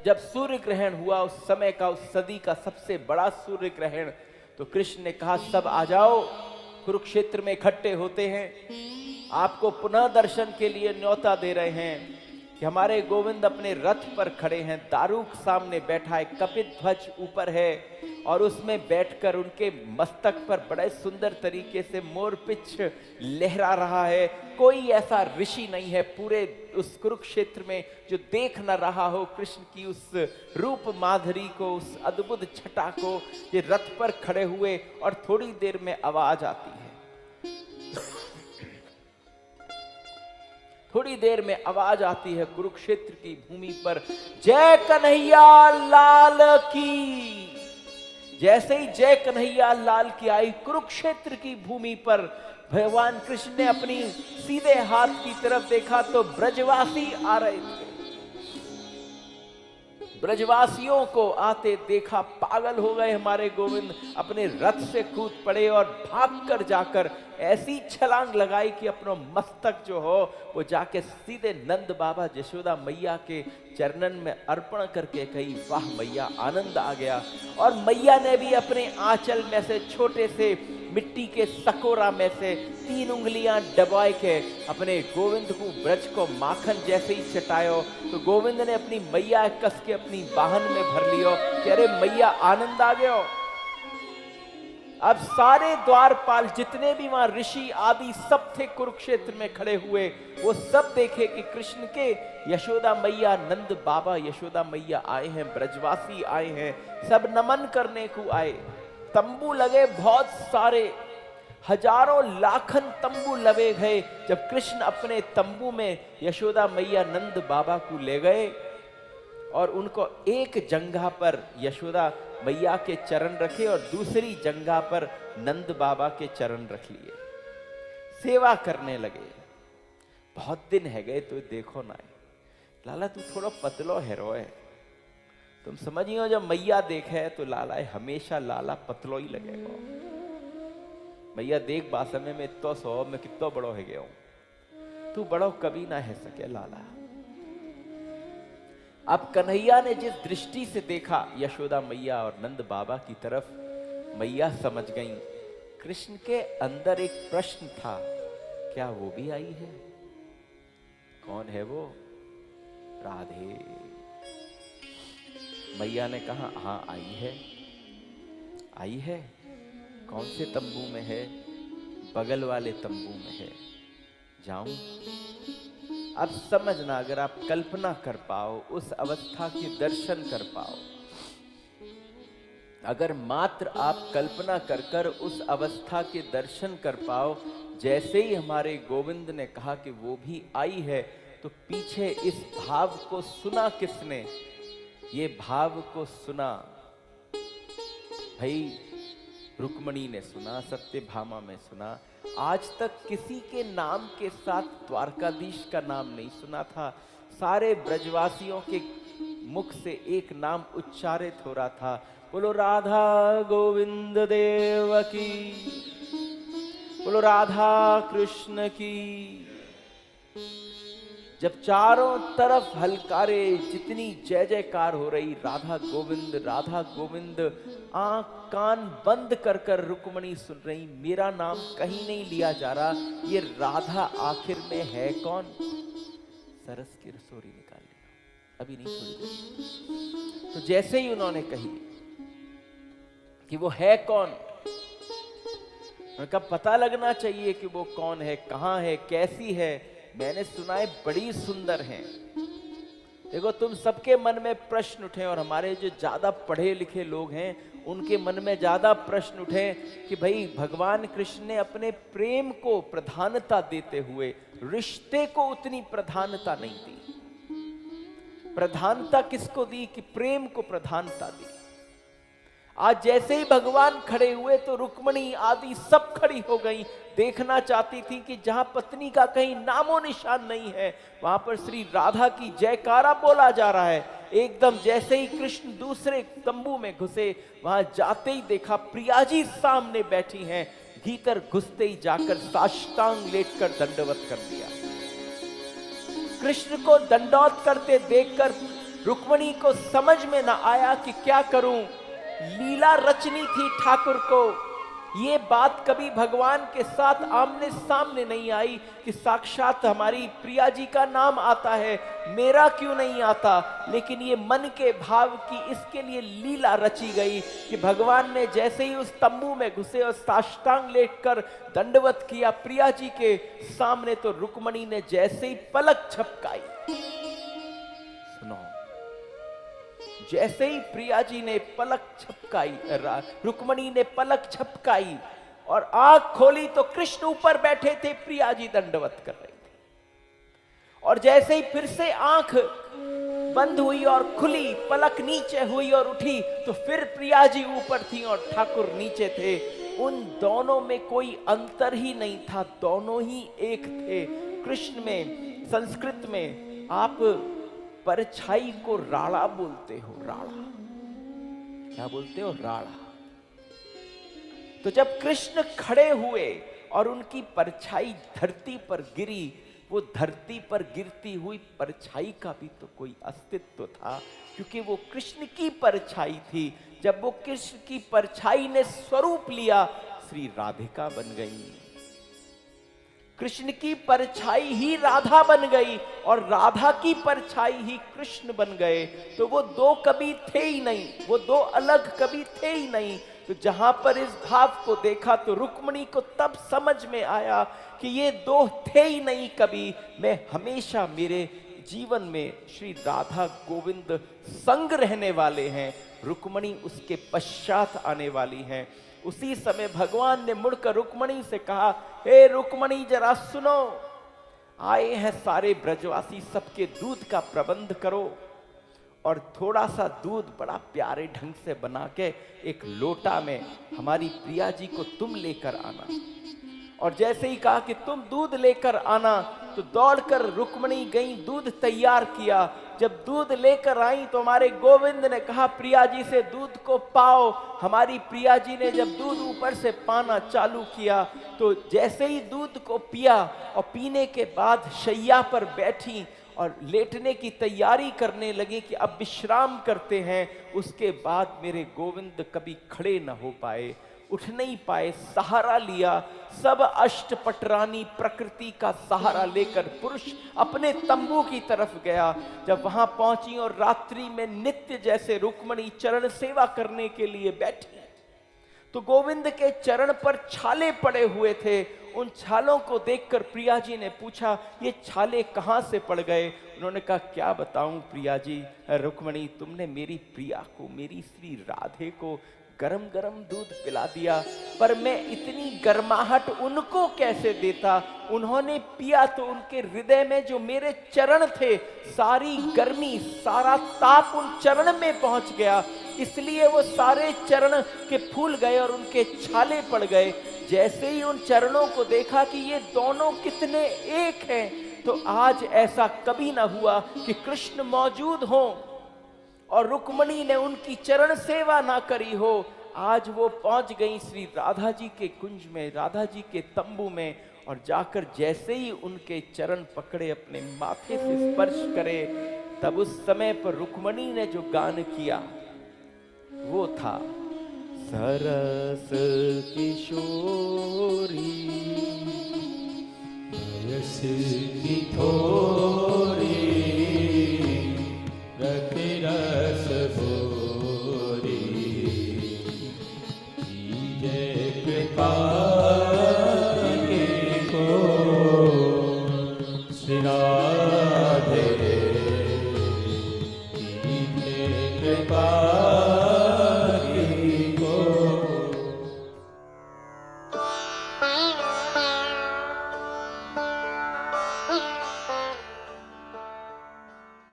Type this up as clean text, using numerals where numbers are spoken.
जब सूर्य ग्रहण हुआ उस समय का, उस सदी का सबसे बड़ा सूर्य ग्रहण, तो कृष्ण ने कहा सब आ जाओ, कुरुक्षेत्र में इकट्ठे होते हैं, आपको पुनः दर्शन के लिए न्योता दे रहे हैं कि हमारे गोविंद अपने रथ पर खड़े हैं, दारूक सामने बैठा है, कपित ध्वज ऊपर है और उसमें बैठकर उनके मस्तक पर बड़े सुंदर तरीके से मोरपिच्छ लहरा रहा है। कोई ऐसा ऋषि नहीं है पूरे उस कुरुक्षेत्र में जो देख न रहा हो कृष्ण की उस रूप माधुरी को, उस अद्भुत छटा को। ये रथ पर खड़े हुए और थोड़ी देर में आवाज आती है, थोड़ी देर में आवाज आती है कुरुक्षेत्र की भूमि पर, जय कन्हैया लाल की। जैसे ही जय कन्हैया लाल की आई कुरुक्षेत्र की भूमि पर, भगवान कृष्ण ने अपनी सीधे हाथ की तरफ देखा तो ब्रजवासी आ रहे थे। ब्रजवासियों को आते देखा, पागल हो गए हमारे गोविंद, अपने रथ से कूद पड़े और भागकर जाकर ऐसी छलांग लगाई कि अपना मस्तक जो हो वो जाके सीधे नंद बाबा यशोदा मैया के चरणन में अर्पण करके कही, वाह मैया, आनंद आ गया। और मैया ने भी अपने आंचल में से छोटे से मिट्टी के सकोरा में से 3 उंगलियां दबाए के अपने गोविंद को, ब्रज को माखन जैसे ही चटायो, तो गोविंद ने अपनी मैया कस के अपनी बाहन में भर लियो कि अरे मैया, आनंद आ गयो। अब सारे द्वारपाल जितने भी वहां ऋषि आदि सब थे कुरुक्षेत्र में खड़े हुए, वो सब देखे कि कृष्ण के यशोदा मैया, नंद बाबा यशोदा मैया आए हैं, ब्रजवासी आए हैं, सब नमन करने को आए। तंबू लगे बहुत सारे, हजारों लाखन तंबू लगे गए। जब कृष्ण अपने तंबू में यशोदा मैया नंद बाबा को ले गए और उनको एक जंघा पर यशोदा मैया के चरण रखे और दूसरी जंघा पर नंद बाबा के चरण रख लिए, सेवा करने लगे। बहुत दिन है गए तो देखो ना, लाला तू थोड़ा पतलो है रोए, तुम समझियो जब मैया देखे तो लाला हमेशा लाला पतलो ही लगेगा। मैया देख बा समय में तो सौ में कितो बड़ो है गयो, तू बड़ो कभी ना है सके लाला। अब कन्हैया ने जिस दृष्टि से देखा यशोदा मैया और नंद बाबा की तरफ, मैया समझ गई कृष्ण के अंदर एक प्रश्न था, क्या वो भी आई है? कौन है वो? राधे। मैया ने कहा हाँ आई है, आई है। कौन से तंबू में है? बगल वाले तंबू में है, जाऊं? अब समझना, अगर आप कल्पना कर पाओ, उस अवस्था के दर्शन कर पाओ, अगर मात्र आप कल्पना कर कर उस अवस्था के दर्शन कर पाओ, जैसे ही हमारे गोविंद ने कहा कि वो भी आई है, तो पीछे इस भाव को सुना किसने? ये भाव को सुना भाई रुक्मणी ने सुना, सत्यभामा में सुना। आज तक किसी के नाम के साथ द्वारकाधीश का नाम नहीं सुना था। सारे ब्रजवासियों के मुख से एक नाम उच्चारित हो रहा था, बोलो राधा गोविंद देव की, बोलो राधा कृष्ण की। जब चारों तरफ हलकारे, जितनी जय जयकार हो रही, राधा गोविंद राधा गोविंद, आंख कान बंद कर कर रुक्मणी सुन रही, मेरा नाम कहीं नहीं लिया जा रहा, ये राधा आखिर में है कौन? सरस की रसोरी निकाल लिया, अभी नहीं, थोड़ी देर। तो जैसे ही उन्होंने कही कि वो है कौन, उनका पता लगना चाहिए कि वो कौन है, कहां है, कैसी है। मैंने सुना है बड़ी सुंदर हैं। देखो, तुम सबके मन में प्रश्न उठे और हमारे जो ज्यादा पढ़े लिखे लोग हैं उनके मन में ज्यादा प्रश्न उठे कि भाई भगवान कृष्ण ने अपने प्रेम को प्रधानता देते हुए रिश्ते को उतनी प्रधानता नहीं दी। प्रधानता किसको दी? कि प्रेम को प्रधानता दी। आज जैसे ही भगवान खड़े हुए तो रुक्मणी आदि सब खड़ी हो गई, देखना चाहती थी कि जहां पत्नी का कहीं नामो निशान नहीं है वहां पर श्री राधा की जयकारा बोला जा रहा है। एकदम जैसे ही कृष्ण दूसरे तंबू में घुसे, वहां जाते ही देखा प्रिया जी सामने बैठी हैं। भीतर घुसते ही जाकर साष्टांग लेटकर दंडवत कर दिया। कृष्ण को दंडवत करते देखकर रुक्मणी को समझ में ना आया कि क्या करूं, लीला रचनी थी ठाकुर को। ये बात कभी भगवान के साथ आमने सामने नहीं आई कि साक्षात हमारी प्रिया जी का नाम आता है, मेरा क्यों नहीं आता। लेकिन ये मन के भाव की इसके लिए लीला रची गई कि भगवान ने जैसे ही उस तंबू में घुसे और साष्टांग लेटकर दंडवत किया प्रिया जी के सामने, तो रुक्मणी ने जैसे ही पलक झपकाई, सुनो, जैसे ही प्रिया जी ने पलक झपकाई, रुक्मणी ने पलक झपकाई और आंख खोली तो कृष्ण ऊपर बैठे थे, प्रिया जी दंडवत कर रही थी। और जैसे ही फिर से आंख बंद हुई और खुली, पलक नीचे हुई और उठी, तो फिर प्रिया जी ऊपर थी और ठाकुर नीचे थे। उन दोनों में कोई अंतर ही नहीं था, दोनों ही एक थे। कृष्ण में, संस्कृत में आप परछाई को राड़ा बोलते हो, राड़ा, क्या बोलते हो, राड़ा। तो जब कृष्ण खड़े हुए और उनकी परछाई धरती पर गिरी, वो धरती पर गिरती हुई परछाई का भी तो कोई अस्तित्व था, क्योंकि वो कृष्ण की परछाई थी। जब वो कृष्ण की परछाई ने स्वरूप लिया, श्री राधिका बन गई। कृष्ण की परछाई ही राधा बन गई और राधा की परछाई ही कृष्ण बन गए। तो वो दो कभी थे ही नहीं, वो दो अलग कभी थे ही नहीं। तो जहां पर इस भाव को देखा तो रुक्मणी को तब समझ में आया कि ये दो थे ही नहीं कभी, मैं हमेशा मेरे जीवन में श्री राधा गोविंद संग रहने वाले हैं, रुक्मणी उसके पश्चात आने वाली हैं। उसी समय भगवान ने मुड़कर रुक्मणी से कहा, हे रुक्मणी जरा सुनो, आए हैं सारे ब्रजवासी, सबके दूध का प्रबंध करो और थोड़ा सा दूध बड़ा प्यारे ढंग से बना के एक लोटा में हमारी प्रिया जी को तुम लेकर आना। और जैसे ही कहा कि तुम दूध लेकर आना, तो दौड़कर रुक्मणी गई, दूध तैयार किया। जब दूध लेकर आई तो हमारे गोविंद ने कहा प्रिया जी से दूध को पाओ। हमारी प्रिया जी ने जब दूध ऊपर से पाना चालू किया तो जैसे ही दूध को पिया और पीने के बाद शैया पर बैठी और लेटने की तैयारी करने लगी कि अब विश्राम करते हैं। उसके बाद मेरे गोविंद कभी खड़े न हो पाए, उठ नहीं पाए, सहारा लिया। सब अष्टपटरानी प्रकृति का सहारा लेकर पुरुष अपने तंबू की तरफ गया। जब वहां पहुंची और रात्रि में नित्य जैसे रुक्मणी चरण सेवा करने के लिए बैठी, तो गोविंद के चरण पर छाले पड़े हुए थे। उन छालों को देखकर प्रिया जी ने पूछा, ये छाले कहां से पड़ गए? उन्होंने कहा, क्या बताऊं प्रिया जी, रुक्मणी तुमने मेरी प्रिया को, मेरी श्री राधे को गरम गरम दूध पिला दिया, पर मैं इतनी गर्माहट उनको कैसे देता? उन्होंने पिया तो उनके हृदय में जो मेरे चरण थे, सारी गर्मी, सारा ताप उन चरण में पहुंच गया, इसलिए वो सारे चरण के फूल गए और उनके छाले पड़ गए। जैसे ही उन चरणों को देखा कि ये दोनों कितने एक हैं, तो आज ऐसा कभी ना हुआ कि कृष्ण मौजूद हो और रुक्मणी ने उनकी चरण सेवा ना करी हो। आज वो पहुंच गई श्री राधा जी के कुंज में, राधा जी के तंबू में, और जाकर जैसे ही उनके चरण पकड़े, अपने माथे से स्पर्श करे, तब उस समय पर रुक्मणी ने जो गान किया वो था, सरस किशोरी यस की थोरी रस भोरी जय कृपा को श्री राधे कृपा